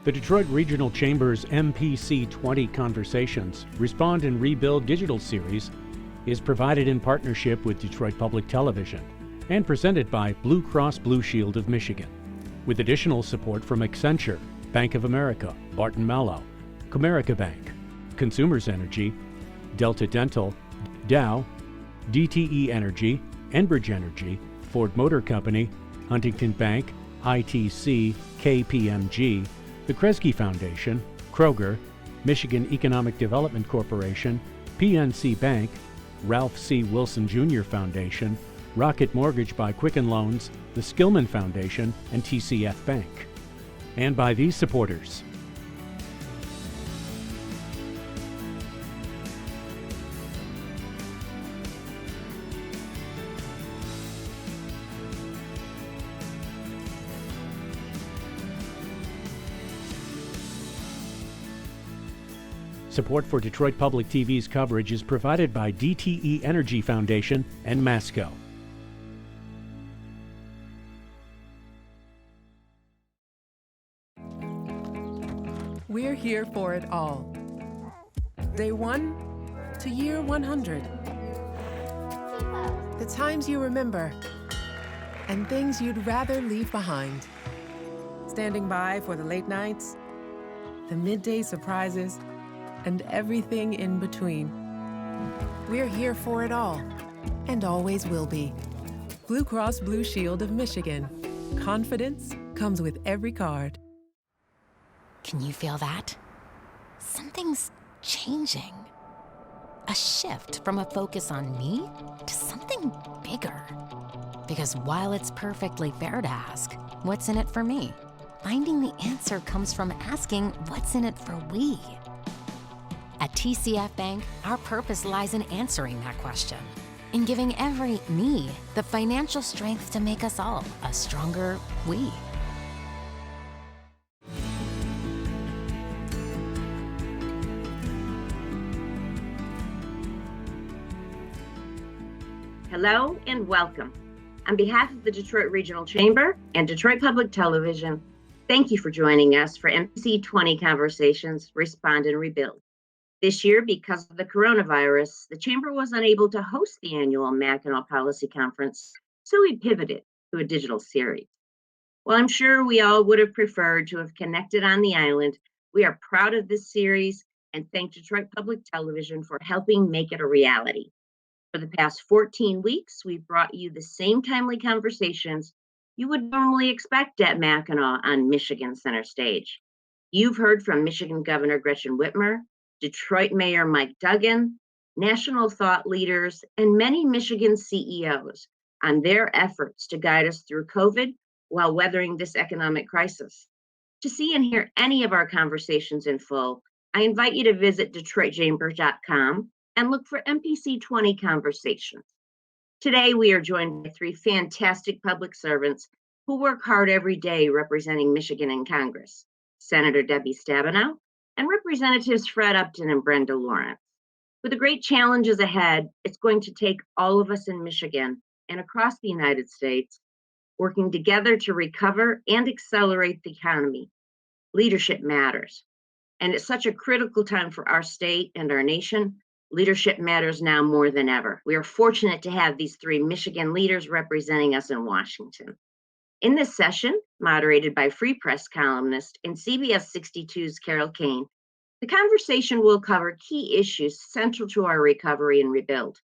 The Detroit Regional Chamber's MPC20 Conversations, Respond and Rebuild digital series is provided in partnership with Detroit Public Television and presented by Blue Cross Blue Shield of Michigan, with additional support from Accenture, Bank of America, Barton Mallow, Comerica Bank, Consumers Energy, Delta Dental, Dow, DTE Energy, Enbridge Energy, Ford Motor Company, Huntington Bank, ITC, KPMG, the Kresge Foundation, Kroger, Michigan Economic Development Corporation, PNC Bank, Ralph C. Wilson Jr. Foundation, Rocket Mortgage by Quicken Loans, the Skillman Foundation, and TCF Bank. And by these supporters. Support for Detroit Public TV's coverage is provided by DTE Energy Foundation and Masco. We're here for it all. Day 1 to year 100. The times you remember and things you'd rather leave behind. Standing by for the late nights, the midday surprises, and everything in between. We're here for it all, and always will be. Blue Cross Blue Shield of Michigan. Confidence comes with every card. Can you feel that? Something's changing. A shift from a focus on me to something bigger. Because while it's perfectly fair to ask, what's in it for me? Finding the answer comes from asking, what's in it for we? At TCF Bank, our purpose lies in answering that question, in giving every me the financial strength to make us all a stronger we. Hello and welcome. On behalf of the Detroit Regional Chamber and Detroit Public Television, thank you for joining us for MPC20 Conversations, Respond and Rebuild. This year, because of the coronavirus, the Chamber was unable to host the annual Mackinac Policy Conference, so we pivoted to a digital series. While I'm sure we all would have preferred to have connected on the island, we are proud of this series and thank Detroit Public Television for helping make it a reality. For the past 14 weeks, we've brought you the same timely conversations you would normally expect at Mackinac on Michigan Center Stage. You've heard from Michigan Governor Gretchen Whitmer, Detroit Mayor Mike Duggan, national thought leaders, and many Michigan CEOs on their efforts to guide us through COVID while weathering this economic crisis. To see and hear any of our conversations in full, I invite you to visit DetroitChamber.com and look for MPC20 Conversations. Today, we are joined by 3 fantastic public servants who work hard every day representing Michigan in Congress: Senator Debbie Stabenow and Representatives Fred Upton and Brenda Lawrence. With the great challenges ahead, it's going to take all of us in Michigan and across the United States working together to recover and accelerate the economy. Leadership matters. And it's such a critical time for our state and our nation. Leadership matters now more than ever. We are fortunate to have these 3 Michigan leaders representing us in Washington. In this session, moderated by Free Press columnist and CBS 62's Carol Cain, the conversation will cover key issues central to our recovery and rebuild,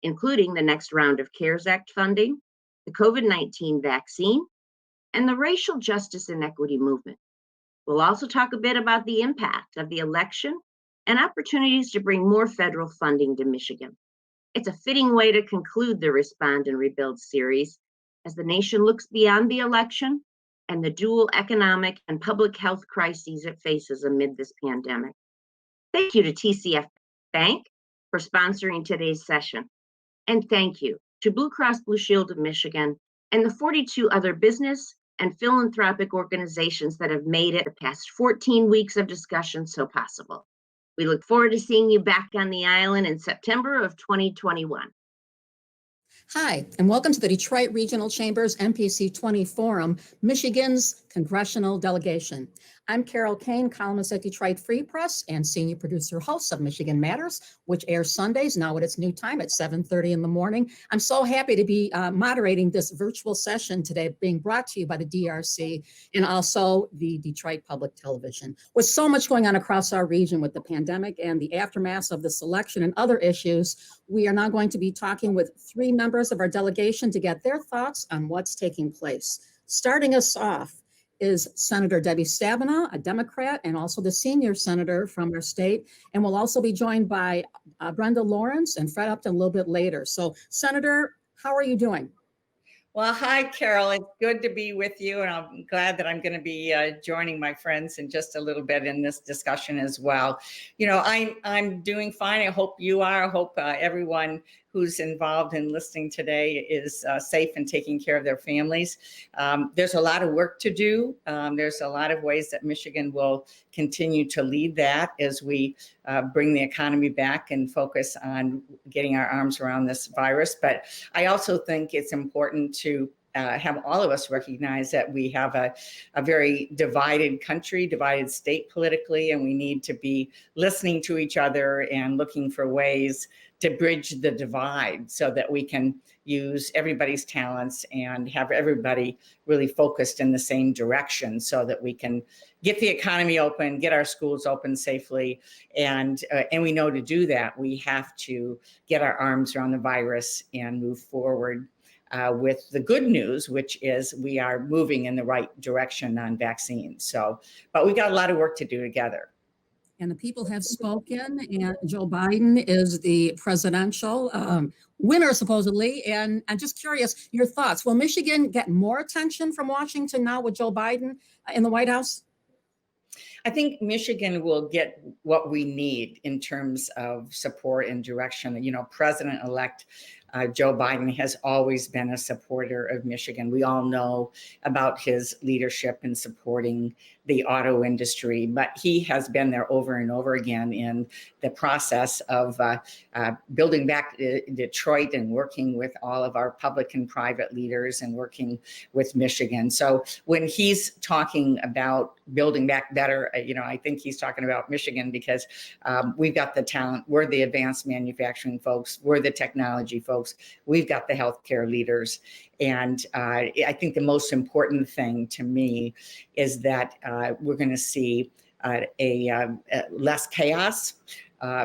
including the next round of CARES Act funding, the COVID-19 vaccine, and the racial justice and equity movement. We'll also talk a bit about the impact of the election and opportunities to bring more federal funding to Michigan. It's a fitting way to conclude the Respond and Rebuild series as the nation looks beyond the election and the dual economic and public health crises it faces amid this pandemic. Thank you to TCF Bank for sponsoring today's session. And thank you to Blue Cross Blue Shield of Michigan and the 42 other business and philanthropic organizations that have made it the past 14 weeks of discussion so possible. We look forward to seeing you back on the island in September of 2021. Hi, and welcome to the Detroit Regional Chamber's MPC20 Forum, Michigan's Congressional Delegation. I'm Carol Cain, columnist at Detroit Free Press and senior producer host of Michigan Matters, which airs Sundays now at its new time at 7:30 in the morning. I'm so happy to be moderating this virtual session today, being brought to you by the DRC and also the Detroit Public Television. With so much going on across our region with the pandemic and the aftermath of this election and other issues, we are now going to be talking with 3 members of our delegation to get their thoughts on what's taking place. Starting us off is Senator Debbie Stabenow, a Democrat, and also the senior senator from our state. And we'll also be joined by Brenda Lawrence and Fred Upton a little bit later. So, Senator, how are you doing? Well, hi, Carol. It's good to be with you, and I'm glad that I'm going to be joining my friends in just a little bit in this discussion as well. You know, I'm doing fine. I hope you are. I hope everyone who's involved in listening today is safe and taking care of their families. There's a lot of work to do. There's a lot of ways that Michigan will continue to lead that as we bring the economy back and focus on getting our arms around this virus. But I also think it's important to have all of us recognize that we have a very divided country, divided state politically, and we need to be listening to each other and looking for ways to bridge the divide so that we can use everybody's talents and have everybody really focused in the same direction so that we can get the economy open, get our schools open safely. And we know to do that, we have to get our arms around the virus and move forward with the good news, which is we are moving in the right direction on vaccines. So, but we got a lot of work to do together. And the people have spoken, and Joe Biden is the presidential winner, supposedly. And I'm just curious, your thoughts. Will Michigan get more attention from Washington now with Joe Biden in the White House? I think Michigan will get what we need in terms of support and direction. You know, President-elect Joe Biden has always been a supporter of Michigan. We all know about his leadership in supporting the auto industry, but he has been there over and over again in the process of building back Detroit and working with all of our public and private leaders and working with Michigan. So when he's talking about building back better, you know, I think he's talking about Michigan because we've got the talent, we're the advanced manufacturing folks, we're the technology folks, we've got the healthcare leaders. And I think the most important thing to me is that we're going to see less chaos,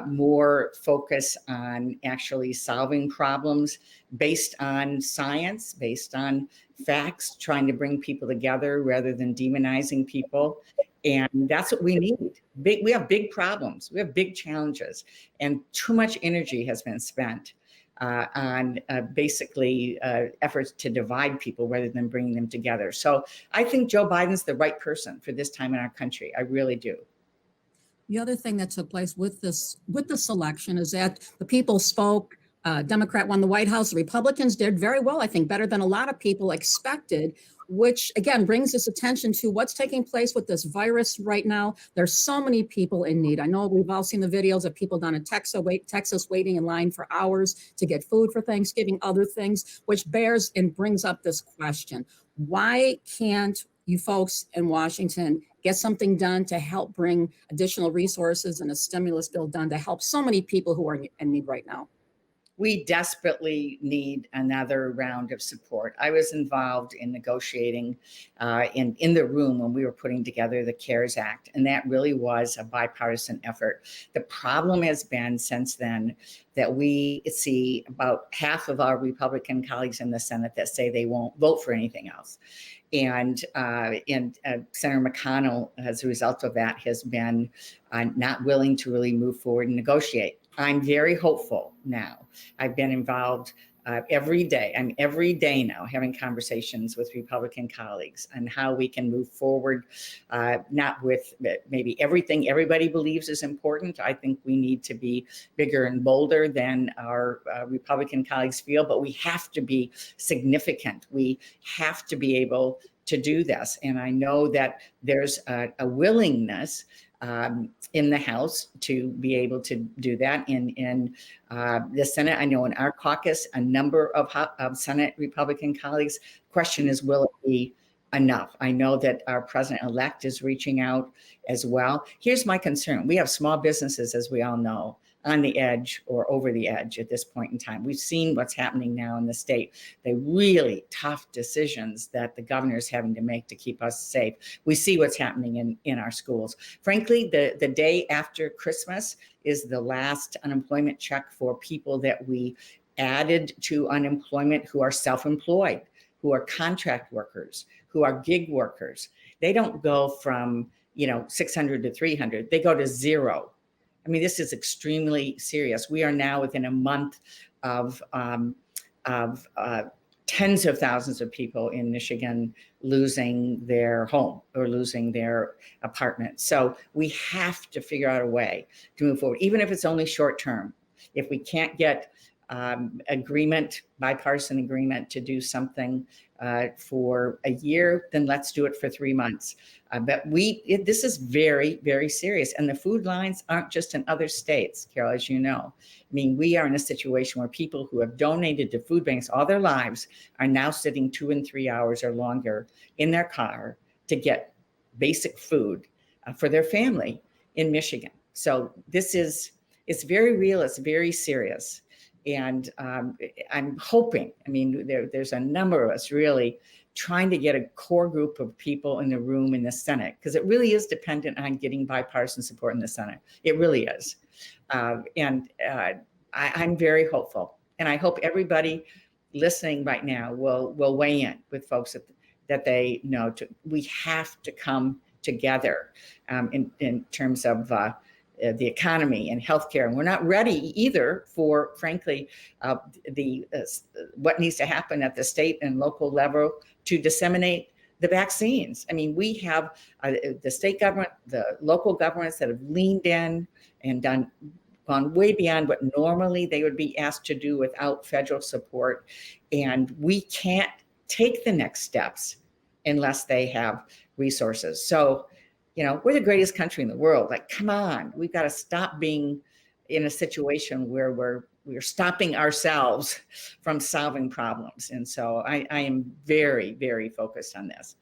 more focus on actually solving problems based on science, based on facts, trying to bring people together rather than demonizing people. And that's what we need. We have big problems. We have big challenges, and too much energy has been spent on basically efforts to divide people rather than bringing them together. So I think Joe Biden's the right person for this time in our country. I really do. The other thing that took place with this election is that the people spoke. Democrat won the White House. The Republicans did very well, I think, better than a lot of people expected, which again brings us attention to what's taking place with this virus right now. There's so many people in need. I know we've all seen the videos of people down in Texas waiting in line for hours to get food for Thanksgiving, other things, which bears and brings up this question. Why can't you folks in Washington get something done to help bring additional resources and a stimulus bill done to help so many people who are in need right now? We desperately need another round of support. I was involved in negotiating in the room when we were putting together the CARES Act, and that really was a bipartisan effort. The problem has been since then that we see about half of our Republican colleagues in the Senate that say they won't vote for anything else. And Senator McConnell, as a result of that, has been not willing to really move forward and negotiate. I'm very hopeful now. I've been involved every day. I'm every day now having conversations with Republican colleagues on how we can move forward, not with maybe everything everybody believes is important. I think we need to be bigger and bolder than our Republican colleagues feel, but we have to be significant. We have to be able to do this. And I know that there's a willingness in the House to be able to do that. In the Senate, I know in our caucus, a number of Senate Republican colleagues, question is, will it be enough. I know that our president-elect is reaching out as well. Here's my concern. We have small businesses, as we all know, on the edge or over the edge at this point in time. We've seen what's happening now in the state, the really tough decisions that the governor is having to make to keep us safe. We see what's happening in our schools. Frankly, the day after Christmas is the last unemployment check for people that we added to unemployment who are self-employed, who are contract workers, who are gig workers. They don't go from 600 to 300, they go to zero. I mean, this is extremely serious. We are now within a month of tens of thousands of people in Michigan losing their home or losing their apartment. So we have to figure out a way to move forward, even if it's only short term. If we can't get bipartisan agreement to do something for a year, then let's do it for 3 months. But this is very, very serious. And the food lines aren't just in other states, Carol, as you know. I mean, we are in a situation where people who have donated to food banks all their lives are now sitting 2 and 3 hours or longer in their car to get basic food for their family in Michigan. So it's very real, it's very serious. And I'm hoping, I mean, there's a number of us really trying to get a core group of people in the room in the Senate, because it really is dependent on getting bipartisan support in the Senate. It really is. I'm very hopeful. And I hope everybody listening right now will weigh in with folks that they know. We have to come together in terms of the economy and healthcare, and we're not ready either for, frankly, what needs to happen at the state and local level to disseminate the vaccines. I mean, we have the state government, the local governments that have leaned in and gone way beyond what normally they would be asked to do without federal support, and we can't take the next steps unless they have resources. So, we're the greatest country in the world. Like, come on, we've got to stop being in a situation where we're stopping ourselves from solving problems. And so I am very, very focused on this.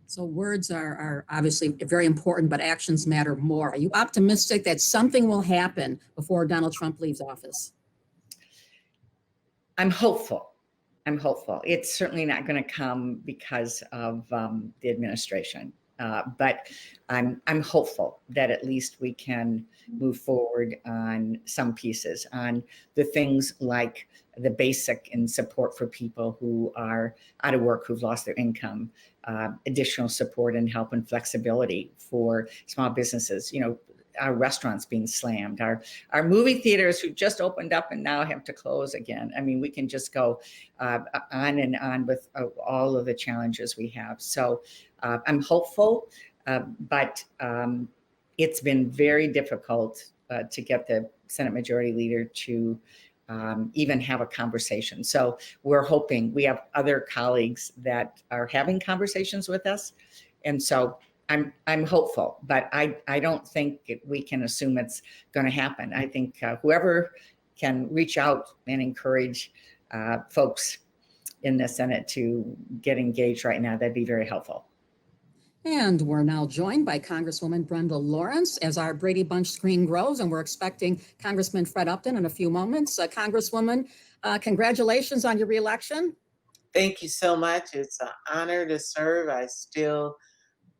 So words are obviously very important, but actions matter more. Are you optimistic that something will happen before Donald Trump leaves office? I'm hopeful. It's certainly not going to come because of the administration. But I'm hopeful that at least we can move forward on some pieces, on the things like the basic and support for people who are out of work, who've lost their income, additional support and help and flexibility for small businesses, our restaurants being slammed, our movie theaters who just opened up and now have to close again. I mean, we can just go on and on with all of the challenges we have. So I'm hopeful, but it's been very difficult to get the Senate Majority Leader to even have a conversation. So we're hoping. We have other colleagues that are having conversations with us. And so I'm hopeful, but I don't think we can assume it's going to happen. I think whoever can reach out and encourage folks in the Senate to get engaged right now, that'd be very helpful. And we're now joined by Congresswoman Brenda Lawrence as our Brady Bunch screen grows, and we're expecting Congressman Fred Upton in a few moments. Congresswoman, congratulations on your reelection. Thank you so much. It's an honor to serve. I still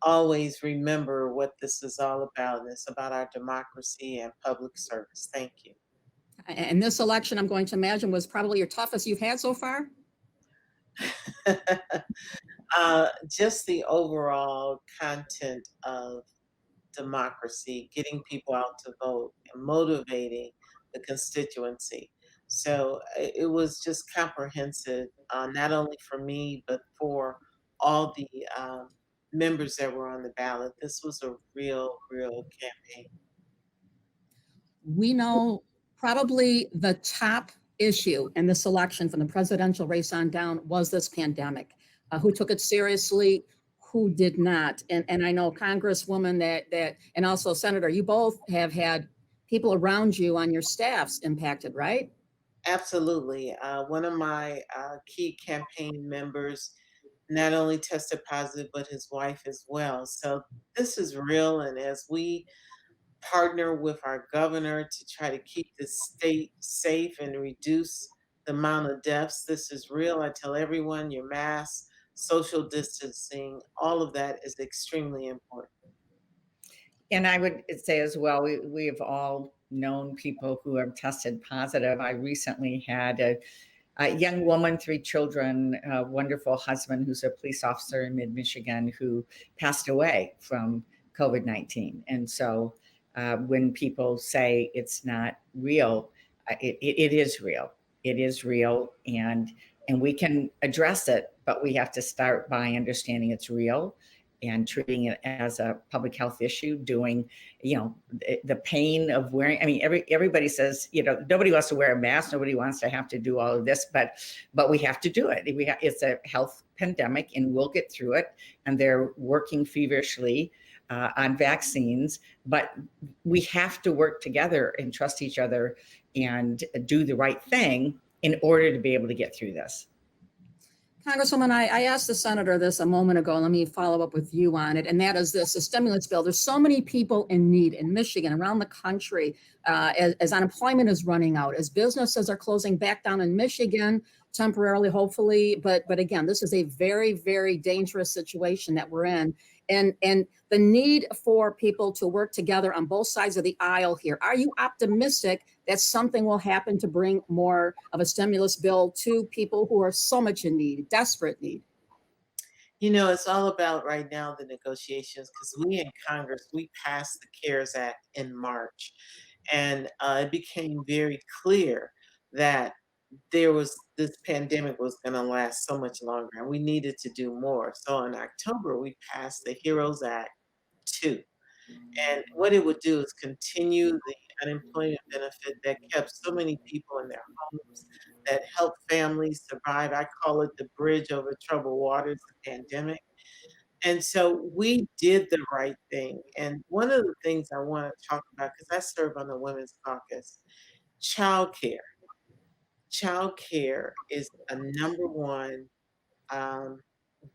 always remember what this is all about. It's about our democracy and public service. Thank you. And this election, I'm going to imagine, was probably your toughest you've had so far? Just the overall content of democracy, getting people out to vote and motivating the constituency. So it was just comprehensive, not only for me, but for all the members that were on the ballot. This was a real campaign. We know probably the top issue in this election from the presidential race on down was this pandemic. Who took it seriously, who did not. And I know Congresswoman that and also Senator, you both have had people around you on your staffs impacted, right? Absolutely. One of my key campaign members not only tested positive, but his wife as well. So this is real. And as we partner with our governor to try to keep the state safe and reduce the amount of deaths, this is real. I tell everyone your mask, social distancing, all of that is extremely important. And I would say as well, we have all known people who have tested positive. I recently had a young woman, 3 children, a wonderful husband who's a police officer in mid-Michigan who passed away from COVID-19. And so when people say it's not real, it is real. It is real, and we can address it, but we have to start by understanding it's real and treating it as a public health issue, doing, the pain of wearing, I mean, everybody says, nobody wants to wear a mask, nobody wants to have to do all of this, but we have to do it. It's a health pandemic and we'll get through it. And they're working feverishly on vaccines, but we have to work together and trust each other and do the right thing in order to be able to get through this. Congresswoman, I asked the senator this a moment ago. Let me follow up with you on it. And that is this, the stimulus bill. There's so many people in need in Michigan, around the country, as unemployment is running out, as businesses are closing back down in Michigan temporarily, hopefully. But again, this is a very, very dangerous situation that we're in. And the need for people to work together on both sides of the aisle here. Are you optimistic that something will happen to bring more of a stimulus bill to people who are so much in need, desperate need? It's all about right now the negotiations, because we in Congress, we passed the CARES Act in March. And it became very clear that this pandemic was going to last so much longer and we needed to do more. So in October, we passed the HEROES Act 2. And what it would do is continue the unemployment benefit that kept so many people in their homes, that helped families survive. I call it the bridge over troubled waters, the pandemic. And so we did the right thing. And one of the things I want to talk about, because I serve on the Women's Caucus, childcare. Childcare is a number one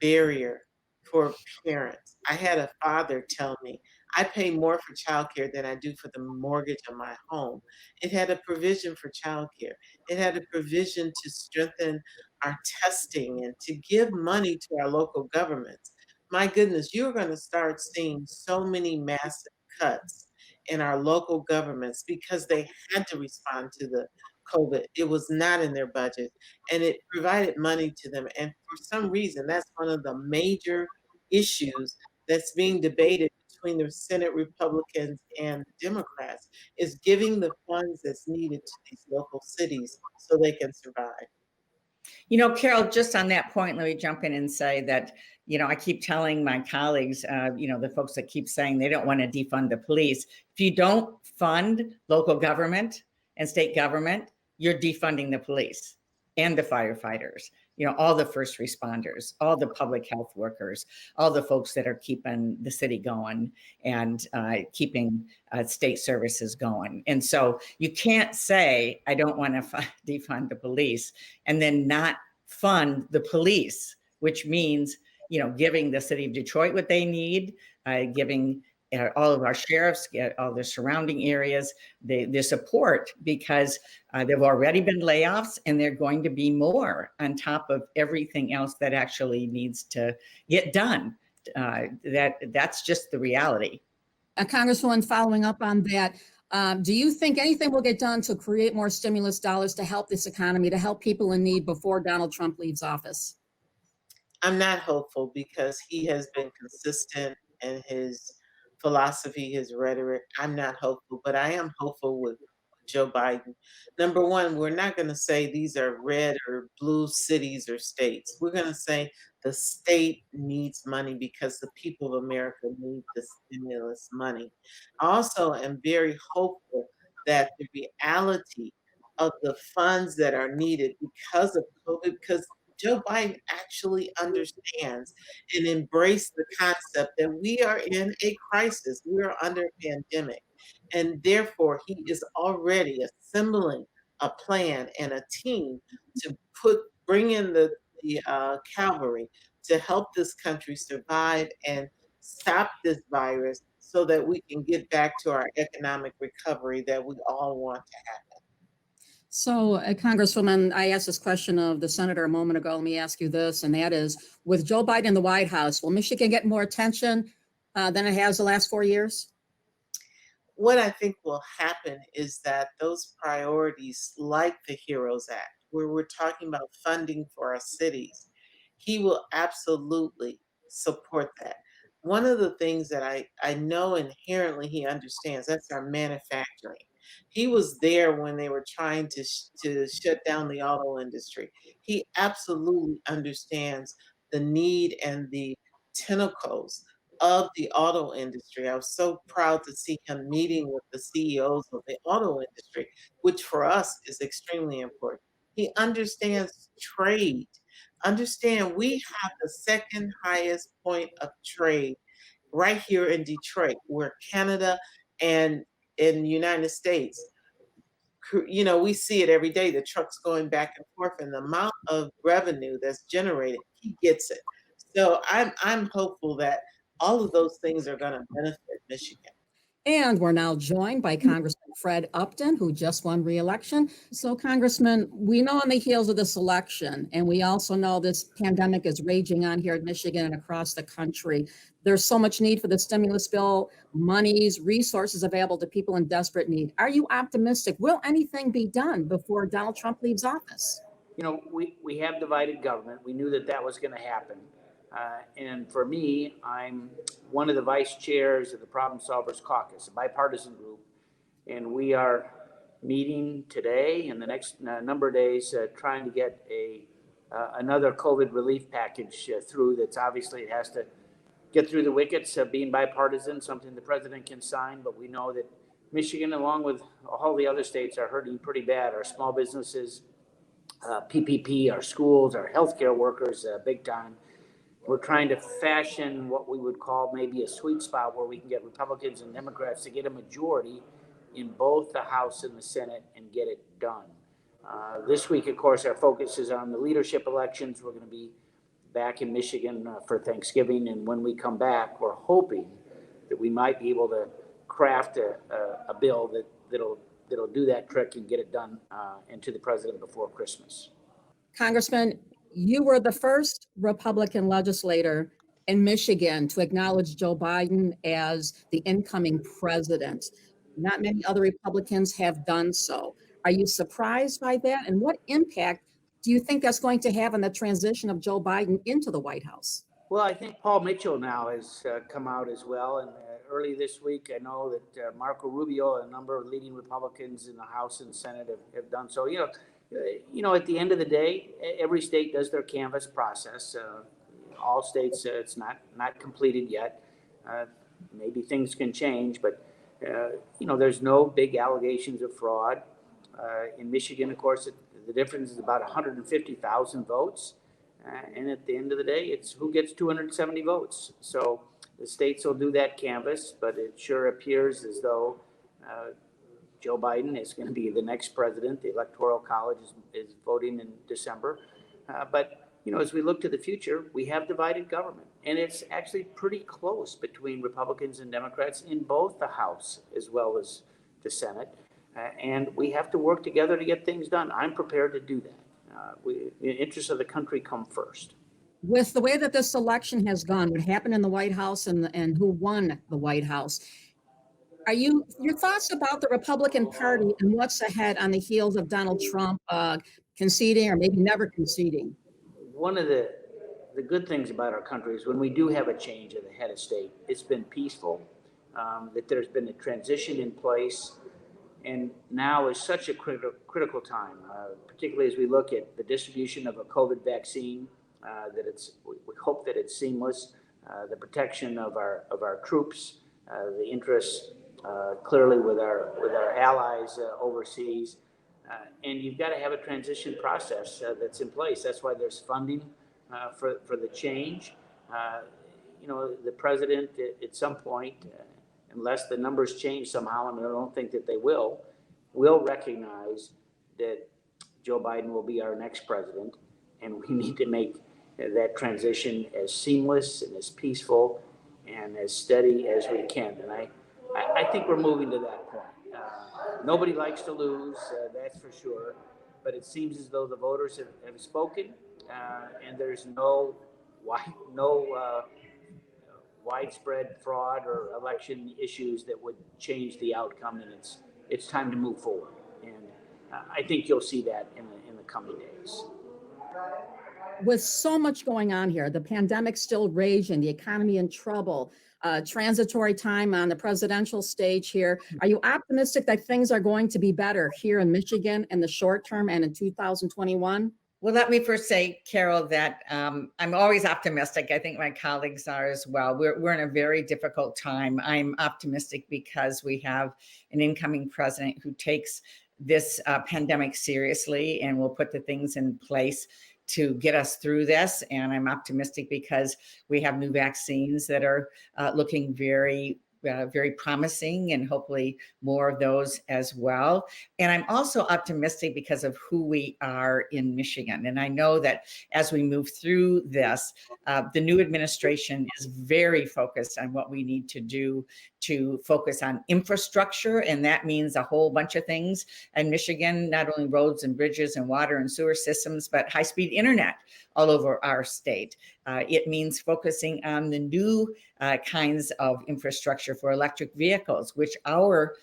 barrier for parents. I had a father tell me, I pay more for childcare than I do for the mortgage of my home. It had a provision for childcare. It had a provision to strengthen our testing and to give money to our local governments. My goodness, you're going to start seeing so many massive cuts in our local governments because they had to respond to the COVID. It was not in their budget and it provided money to them. And for some reason, that's one of the major issues that's being debated between the Senate Republicans and Democrats, is giving the funds that's needed to these local cities so they can survive. Carol, just on that point, let me jump in and say that, I keep telling my colleagues, the folks that keep saying they don't want to defund the police. If you don't fund local government and state government, you're defunding the police and the firefighters, all the first responders, all the public health workers, all the folks that are keeping the city going and keeping state services going. And so you can't say, I don't want to defund the police and then not fund the police, which means, giving the city of Detroit what they need, giving all of our sheriffs, all the surrounding areas, the support, because there've already been layoffs and there are going to be more on top of everything else that actually needs to get done. That's just the reality. Congresswoman, following up on that, do you think anything will get done to create more stimulus dollars to help this economy, to help people in need before Donald Trump leaves office? I'm not hopeful because he has been consistent in his philosophy, his rhetoric. I'm not hopeful, but I am hopeful with Joe Biden. Number one, we're not going to say these are red or blue cities or states. We're going to say the state needs money because the people of America need the stimulus money. I also am very hopeful that the reality of the funds that are needed because of COVID, because Joe Biden actually understands and embraced the concept that we are in a crisis. We are under a pandemic. And therefore, he is already assembling a plan and a team to bring in the cavalry to help this country survive and stop this virus so that we can get back to our economic recovery that we all want to have. So, Congresswoman, I asked this question of the senator a moment ago. Let me ask you this, and that is, with Joe Biden in the White House, will Michigan get more attention than it has the last 4 years? What I think will happen is that those priorities, like the HEROES Act, where we're talking about funding for our cities, he will absolutely support that. One of the things that I know inherently he understands, that's our manufacturing. He was there when they were trying to shut down the auto industry. He absolutely understands the need and the tentacles of the auto industry. I was so proud to see him meeting with the CEOs of the auto industry, which for us is extremely important. He understands trade. Understand, we have the second highest point of trade right here in Detroit, where Canada and in the United States, we see it every day, the trucks going back and forth, and the amount of revenue that's generated, he gets it. So I'm hopeful that all of those things are going to benefit Michigan. And we're now joined by Congressman Fred Upton, who just won re-election. So, Congressman, we know on the heels of this election, and we also know this pandemic is raging on here in Michigan and across the country. There's so much need for the stimulus bill, monies, resources available to people in desperate need. Are you optimistic? Will anything be done before Donald Trump leaves office? We have divided government. We knew that was going to happen. And for me, I'm one of the vice chairs of the Problem Solvers Caucus, a bipartisan group. And we are meeting today and the next number of days trying to get another COVID relief package through. That's obviously, it has to get through the wickets of being bipartisan, something the president can sign. But we know that Michigan, along with all the other states, are hurting pretty bad. Our small businesses, PPP, our schools, our healthcare workers, big time. We're trying to fashion what we would call maybe a sweet spot where we can get Republicans and Democrats to get a majority in both the House and the Senate and get it done. This week, of course, our focus is on the leadership elections. We're going to be back in Michigan for Thanksgiving. And when we come back, we're hoping that we might be able to craft a bill that'll do that trick and get it done and to the president before Christmas. Congressman, you were the first Republican legislator in Michigan to acknowledge Joe Biden as the incoming president. Not many other Republicans have done so. Are you surprised by that? And what impact do you think that's going to have on the transition of Joe Biden into the White House? Well, I think Paul Mitchell now has come out as well. And early this week, I know that Marco Rubio and a number of leading Republicans in the House and Senate have done so. At the end of the day, every state does their canvass process. All states, it's not completed yet. Maybe things can change, but there's no big allegations of fraud. In Michigan, of course, the difference is about 150,000 votes. And at the end of the day, it's who gets 270 votes. So the states will do that canvass, but it sure appears as though Joe Biden is going to be the next president. The Electoral College is voting in December. But as we look to the future, we have divided government. And it's actually pretty close between Republicans and Democrats in both the House as well as the Senate. And we have to work together to get things done. I'm prepared to do that. The interests of the country come first. With the way that this election has gone, what happened in the White House and who won the White House, your thoughts about the Republican Party and what's ahead on the heels of Donald Trump conceding or maybe never conceding? One of the good things about our country is when we do have a change at the head of state, it's been peaceful, that there's been a transition in place. And now is such a critical time, particularly as we look at the distribution of a COVID vaccine, we hope that it's seamless, the protection of our troops, the interests clearly with our allies overseas, and you've got to have a transition process that's in place. That's why there's funding for the change. The president at some point, unless the numbers change somehow, and I don't think that they will recognize that Joe Biden will be our next president, and we need to make that transition as seamless and as peaceful and as steady as we can. And I think we're moving to that point. Nobody likes to lose, that's for sure. But it seems as though the voters have spoken, and there's no widespread fraud or election issues that would change the outcome. And it's time to move forward. And I think you'll see that in the coming days. With so much going on here, the pandemic still raging, the economy in trouble, transitory time on the presidential stage here. Are you optimistic that things are going to be better here in Michigan in the short term and in 2021? Well, let me first say, Carol, that I'm always optimistic. I think my colleagues are as well. We're in a very difficult time. I'm optimistic because we have an incoming president who takes this pandemic seriously and will put the things in place to get us through this. And I'm optimistic because we have new vaccines that are looking very promising, and hopefully more of those as well. And I'm also optimistic because of who we are in Michigan. And I know that as we move through this, the new administration is very focused on what we need to do to focus on infrastructure. And that means a whole bunch of things in Michigan, not only roads and bridges and water and sewer systems, but high-speed internet all over our state. It means focusing on the new kinds of infrastructure for electric vehicles, which our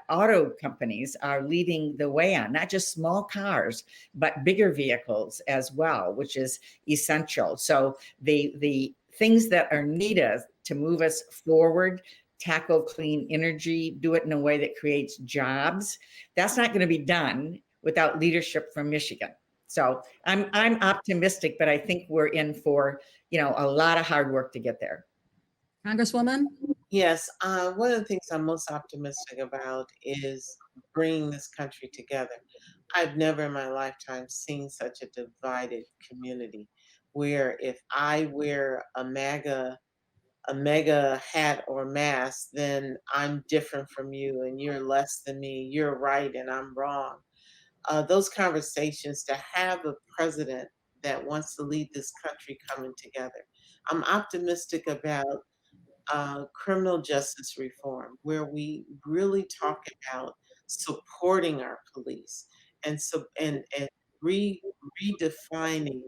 auto companies are leading the way on, not just small cars, but bigger vehicles as well, which is essential. So the things that are needed to move us forward, tackle clean energy, do it in a way that creates jobs, that's not going to be done without leadership from Michigan. So I'm optimistic, but I think we're in for, a lot of hard work to get there. Congresswoman? Yes, one of the things I'm most optimistic about is bringing this country together. I've never in my lifetime seen such a divided community where if I wear a MAGA hat or mask, then I'm different from you and you're less than me, you're right and I'm wrong. Those conversations, to have a president that wants to lead this country coming together. I'm optimistic about criminal justice reform, where we really talk about supporting our police and redefining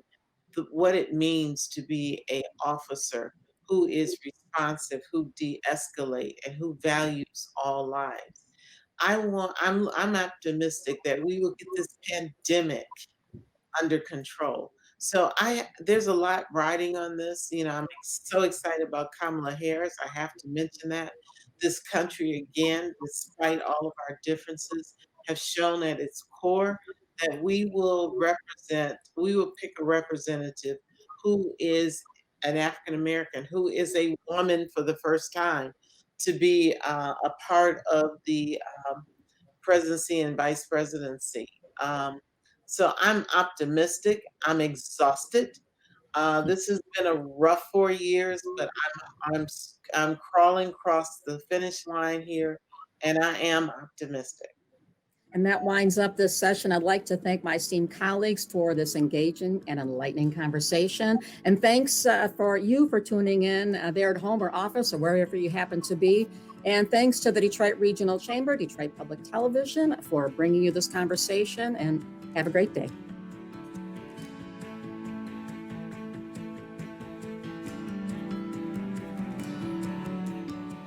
what it means to be a officer who is responsive, who de-escalate, and who values all lives. I'm optimistic that we will get this pandemic under control. So there's a lot riding on this. I'm so excited about Kamala Harris. I have to mention that. This country, again, despite all of our differences, have shown at its core that we will pick a representative who is an African American, who is a woman for the first time, to be a part of the presidency and vice presidency. So I'm optimistic. I'm exhausted. This has been a rough 4 years, but I'm crawling across the finish line here, and I am optimistic. And that winds up this session. I'd like to thank my esteemed colleagues for this engaging and enlightening conversation. And thanks for tuning in there at home or office or wherever you happen to be. And thanks to the Detroit Regional Chamber, Detroit Public Television, for bringing you this conversation, and have a great day.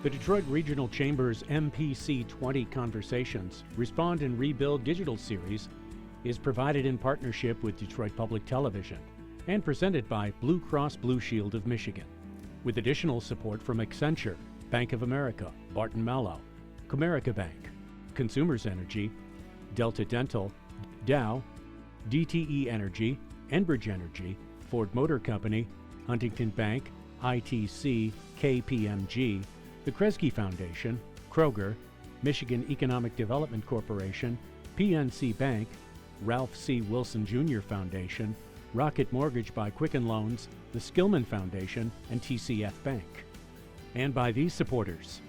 The Detroit Regional Chamber's MPC20 Conversations, Respond and Rebuild digital series is provided in partnership with Detroit Public Television and presented by Blue Cross Blue Shield of Michigan, with additional support from Accenture, Bank of America, Barton Malow, Comerica Bank, Consumers Energy, Delta Dental, Dow, DTE Energy, Enbridge Energy, Ford Motor Company, Huntington Bank, ITC, KPMG, the Kresge Foundation, Kroger, Michigan Economic Development Corporation, PNC Bank, Ralph C. Wilson Jr. Foundation, Rocket Mortgage by Quicken Loans, the Skillman Foundation, and TCF Bank. And by these supporters: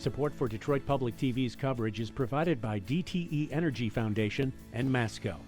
Support for Detroit Public TV's coverage is provided by DTE Energy Foundation and Masco.